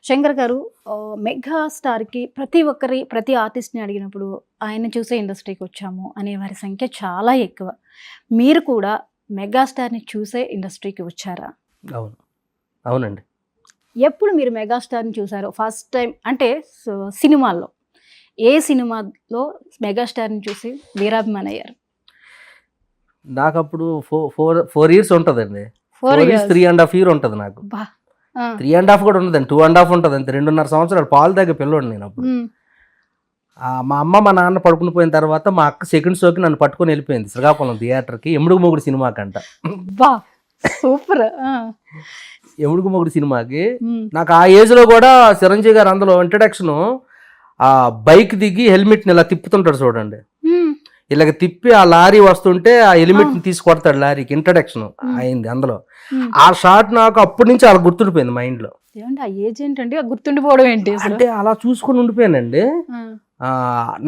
శంకర్ గారు మెగా స్టార్‌కి ప్రతి ఆర్టిస్ట్‌ని అడిగినప్పుడు ఆయన చూసే ఇండస్ట్రీకి వచ్చాము అనే వారి సంఖ్య చాలా ఎక్కువ. మీరు కూడా మెగాస్టార్‌ని చూసే ఇండస్ట్రీకి వచ్చారా? అవును. అవునండి. ఎప్పుడు మీరు మెగాస్టార్‌ని చూసారో ఫస్ట్ టైం అంటే సినిమాల్లో ఏ సినిమాలో మెగాస్టార్‌ని చూసి వీరాభిమాని అయ్యారు? నాకప్పుడు 4 ఇయర్స్ ఉంటదండి. 4 ఇయర్స్ ఇయర్స్. 3.5 ఇయర్ ఉంటది నాకు. అబ్బా! ఆ! 3.5 కూడా ఉండదండి. 2.5 ఉంటది అంతే. 2.5 సంవత్సరాలు పాలు తాగే పిల్లోడిని నేను అప్పుడు. హ్మ్. మా అమ్మ, మా నాన్న పడుకుని పోయిన తర్వాత మా అక్క సెకండ్ షోకి నన్ను పట్టుకొని వెళ్ళిపోయింది శ్రీకాకుళం థియేటర్‌కి. ఎముడుగు మొగుడు సినిమాకంట. అబ్బా! సూపర్. ఆ! ఎముడుగు మొగుడు సినిమాకి హ్మ్. నాకు ఆ ఏజ్‌లో కూడా చిరంజీవి గారు అందులో ఇంట్రడక్షను బైక్ దిగి హెల్మెట్‌ని ఇలా తిప్పుతుంటాడు చూడండి. హ్మ్. ఇలాగ తిప్పి ఆ లారీ వస్తుంటే ఆ హెల్మెట్‌ని తీసి కొడతాడు లారీకి. ఇంట్రడక్షన్ అయింది అందులో. హ్మ్. ఆ షాట్ నాకు అప్పటి నుంచి అలా గుర్తుండిపోయింది మైండ్‌లో. ఏమండి ఆ ఏజ్ ఏంటండి? ఆ గుర్తుండిపోవడం ఏంటి అసలు? అంటే అలా చూసుకొని ఉండిపోయానండి. ఆ!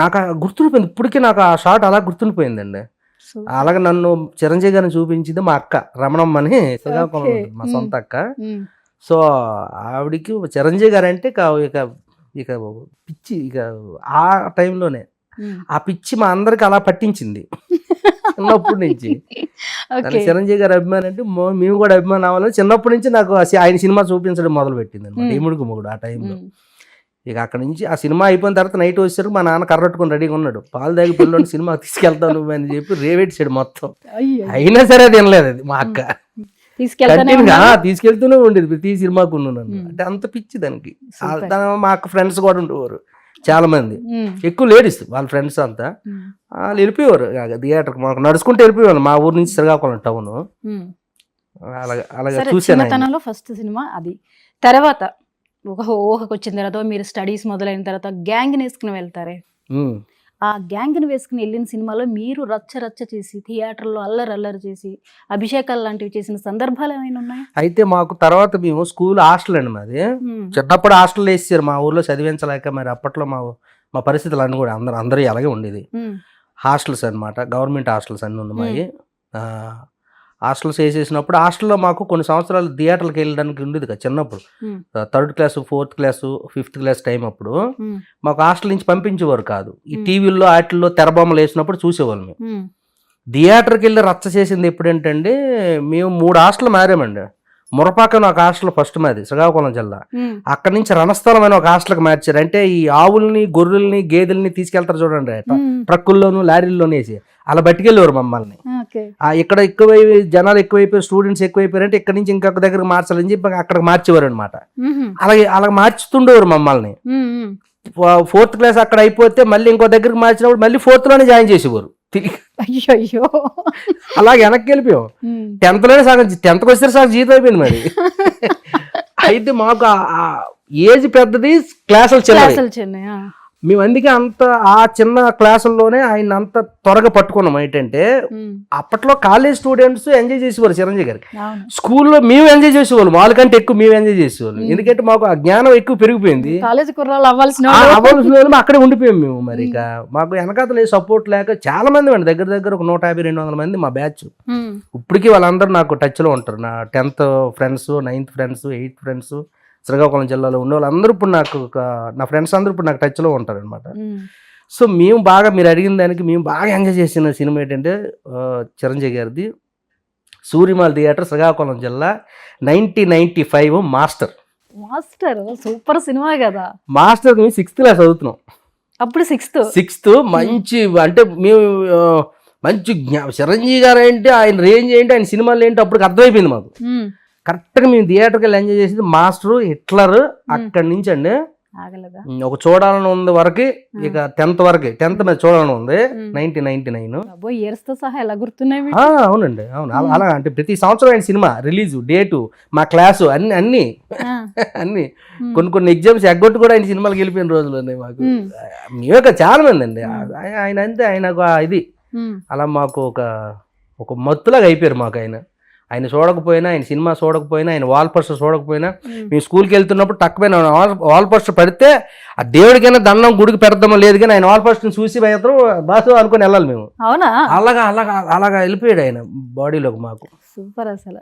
నాకు గుర్తుండిపోయింది. ఇప్పటికీ నాకు ఆ షాట్ అలా గుర్తుండిపోయిందండి. సూపర్. అలాగే నన్ను చిరంజీవి గారిని చూపించింది మా అక్క రమణమ్మ అని శ్రీకాకుళం ఓకే. ఉంటుంది మా సొంత అక్క. హ్మ్. సో ఆవిడికి చిరంజీవి గారు అంటే ఇక ఇక పిచ్చి ఇక ఆ టైంలోనే హ్మ్. ఆ పిచ్చి మా అందరికి అలా పట్టించింది చిన్నప్పటి నుంచి. తన ఓకే. చిరంజీవి గారి అభిమాని అంటే మేము కూడా అభిమానం అవ్వాలని చిన్నప్పటి నుంచి నాకు ఆయన సినిమా చూపించడం మొదలు పెట్టింది అనమాట. ఎముడుగు మొగుడు ఆ టైంలో. హ్మ్. ఇక అక్కడ నుంచి ఆ సినిమా అయిపోయిన తర్వాత నైట్ వచ్చేసరికి మా నాన్న కర్రట్టుకొని రెడీగా ఉన్నాడు. పాలు దాగి పిల్లని సినిమా తీసుకెళ్తావు నువ్వు అని చెప్పి రేవేడ్చాడు మొత్తం. అయ్యో! అయినా సరే అది వినలేదు అది మా అక్క. తీసుకెళ్తానే కంటిన్యూగా ఉన్నారు. తీసుకెళ్తూనే ఉండేది ప్రతి సినిమాకు నన్ను. హ్మ్. అంటే అంత పిచ్చి దానికి. సూపర్. మా అక్క ఫ్రెండ్స్ కూడా ఉండేవారు చాలా మంది. హ్మ్. ఎక్కువ లేడీస్ వాళ్ళ ఫ్రెండ్స్ అంతా. హ్మ్. వాళ్ళు వెళ్ళిపోయేవారు థియేటర్కి. మాకు నడుచుకుంటూ వెళ్ళిపోయేవాళ్ళు మా ఊరు నుంచి శ్రీకాకుళం టౌన్. హ్మ్. అలాగా అలాగా సరే చూశాను ఆయన. చిన్నతనంలో ఫస్ట్ సినిమా అది. తర్వాత ఒక ఊహకొచ్చిన తర్వాత మీరు స్టడీస్ మొదలైన తర్వాత గ్యాంగ్‌ని వేసుకుని వెళ్తారే. ఉమ్. ఆ గ్యాంగ్‌ని వేసుకుని వెళ్ళిన సినిమాలో మీరు రచ్చ రచ్చ చేసి థియేటర్‌లో అల్లరి అల్లరి చేసి అభిషేకాలు లాంటివి చేసిన సందర్భాలు ఏమైనా ఉన్నాయా? అయితే మాకు తర్వాత మేము స్కూల్ హాస్టల్ అండి మాది. హ్మ్. చిన్నప్పుడు హాస్టల్ వేసేసారు మా ఊర్లో చదివించలేక. మరి అప్పట్లో మా పరిస్థితులు అన్నీ కూడా అందరూ అలాగే ఉండేది. హ్మ్. హాస్టల్స్ అనమాట, గవర్నమెంట్ హాస్టల్స్ అన్నీ ఉన్నాయి. హాస్టల్స్ వేసేసినప్పుడు హాస్టల్లో మాకు కొన్ని సంవత్సరాలు థియేటర్కి వెళ్ళడానికి ఉండేది కదా చిన్నప్పుడు. హ్మ్. 3rd class 4th class 5th class time అప్పుడు హ్మ్. మాకు హాస్టల్ నుంచి పంపించేవారు కాదు. ఈ Hmm. టీవీల్లో వాటిల్లో తెరబొమ్మలు వేసినప్పుడు చూసేవాళ్ళు మేము. హ్మ్. థియేటర్కి వెళ్ళి రచ్చ చేసింది ఎప్పుడంటే మేము 3 హాస్టల్ మారామండి. మురపాకం ఒక హాస్టల్ ఫస్ట్ మాది శ్రీకాకుళం జిల్లా. హ్మ్. అక్కడి నుంచి రణస్థలం అని ఒక హాస్టల్కి మార్చారు. అంటే ఈ ఆవుల్ని గొర్రెల్ని గేదెల్ని తీసుకెళ్తారు చూడండి హ్మ్. ట్రక్కుల్లోను లారీల్లోనే వేసి అలా పట్టుకెళ్ళేవారు మమ్మల్ని. ఓకే. ఇక్కడ జనాలు ఎక్కువైపోయారు, స్టూడెంట్స్ ఎక్కువైపోయారంటే ఇక్కడ నుంచి ఇంకొక దగ్గరకు మార్చాలని చెప్పి అక్కడికి మార్చేవారు అనమాట. హుహు. అలా మార్చుతుండేవారు మమ్మల్ని. హ్మ్. హ్మ్. 4th క్లాస్ అక్కడ అయిపోతే మళ్ళీ ఇంకో దగ్గరికి మార్చినప్పుడు మళ్ళీ 4th లోనే జాయిన్ చేసేవారు తిరిగి. అయ్యయ్యో! అలాగే వెనక్కి వెళ్ళిపోయాం. హ్మ్. 10th లోనే సగం 10th వచ్చేసరికి సగం జీతం అయిపోయింది మరి. అయితే మాకు ఆ ఏజ్ పెద్దది, క్లాసులు చిన్నవి. క్లాసులు చిన్నయా? మేము అందుకే అంత ఆ చిన్న క్లాసుల్లోనే ఆయన అంత త్వరగా పట్టుకున్నాం. ఏంటంటే హ్మ్. అప్పట్లో కాలేజ్ స్టూడెంట్స్ ఎంజాయ్ చేసేవారు చిరంజీవి గారికి. అవును. స్కూల్లో మేము ఎంజాయ్ చేసేవాళ్ళం, వాళ్ళకంటే ఎక్కువ మేము ఎంజాయ్ చేసేవాళ్ళం. ఎందుకంటే మాకు ఆ జ్ఞానం ఎక్కువ పెరిగిపోయింది. కాలేజీ కుర్రాళ్ళు అవ్వాల్సిన అవ్వాల్సిన వాళ్ళు అక్కడే ఉండిపోయాం మేము. మరి ఇక మాకు వెనకాతలే సపోర్ట్ లేక చాలా మంది అండి, దగ్గర ఒక 150-200 మంది మా బ్యాచ్. ఇప్పటికీ వాళ్ళందరూ నాకు టచ్లో ఉంటారు. నా 10th friends, 9th friends, 8th friends, Srikakulam జిల్లాలో ఉన్న వాళ్ళందరూ ఇప్పుడు నాకు నా ఫ్రెండ్స్ అందరూ ఇప్పుడు నాకు టచ్లో ఉంటారు అనమాట. సో మీరు అడిగిన దానికి మేము బాగా ఎంజాయ్ చేసిన సినిమా ఏంటంటే చిరంజీవి గారిది సూర్యమాల థియేటర్, శ్రీకాకుళం జిల్లా, 1995 మాస్టర్. మాస్టర్ సూపర్ సినిమా కదా. మాస్టర్ మేము 6th క్లాస్ చదువుతున్నాం. అప్పుడు 6th మంచి అంటే మేము మంచి చిరంజీవి గారు ఏంటి, ఆయన రేంజ్ ఏంటి, ఆయన సినిమాలు ఏంటి అప్పటికి అర్థమైపోయింది మాకు. కరెక్ట్గా మేము థియేటర్కి వెళ్ళి ఎంజాయ్ చేసేది మాస్టర్, హిట్లర్. అక్కడి నుంచి అండి ఆగలేదా? ఒక చూడాలని ఉంది వరకు, ఇక 10th వరకు. 10th మీద చూడాలని ఉంది 1999. అబ్బో ఇయర్స్ తో సహా ఎలా గుర్తున్నాయి మీకు? అవునండి, అవును. అలా అంటే ప్రతి సంవత్సరం ఆయన సినిమా రిలీజ్ డేటు, మా క్లాసు అన్ని అన్ని కొన్ని ఎగ్జామ్స్ ఎగ్గొట్టు కూడా ఆయన సినిమాలకు వెళ్ళిపోయిన రోజులు ఉన్నాయి మాకు. మేమే చాలా మంది అండి. ఆయన అంతే, ఆయన ఇది అలా మాకు ఒక మత్తులాగా అయిపోయారు మాకు. ఆయన చూడకపోయినా, ఆయన సినిమా చూడకపోయినా, ఆయన వాల్ పోస్టర్ చూడకపోయినా, మేము స్కూల్కి వెళ్తున్నప్పుడు టక్కుపోయినా వాల్ పోస్టర్ పడితే ఆ దేవుడికైనా దండం గుడికి పెడతామో లేదు కానీ ఆయన వాల్ పోస్టర్ని చూసి మాత్రం బాసు అనుకుని వెళ్ళాలి మేము. అవునా? అలాగా వెళ్ళిపోయాడు ఆయన బాడీలోకి మాకు. సూపర్ అసలు.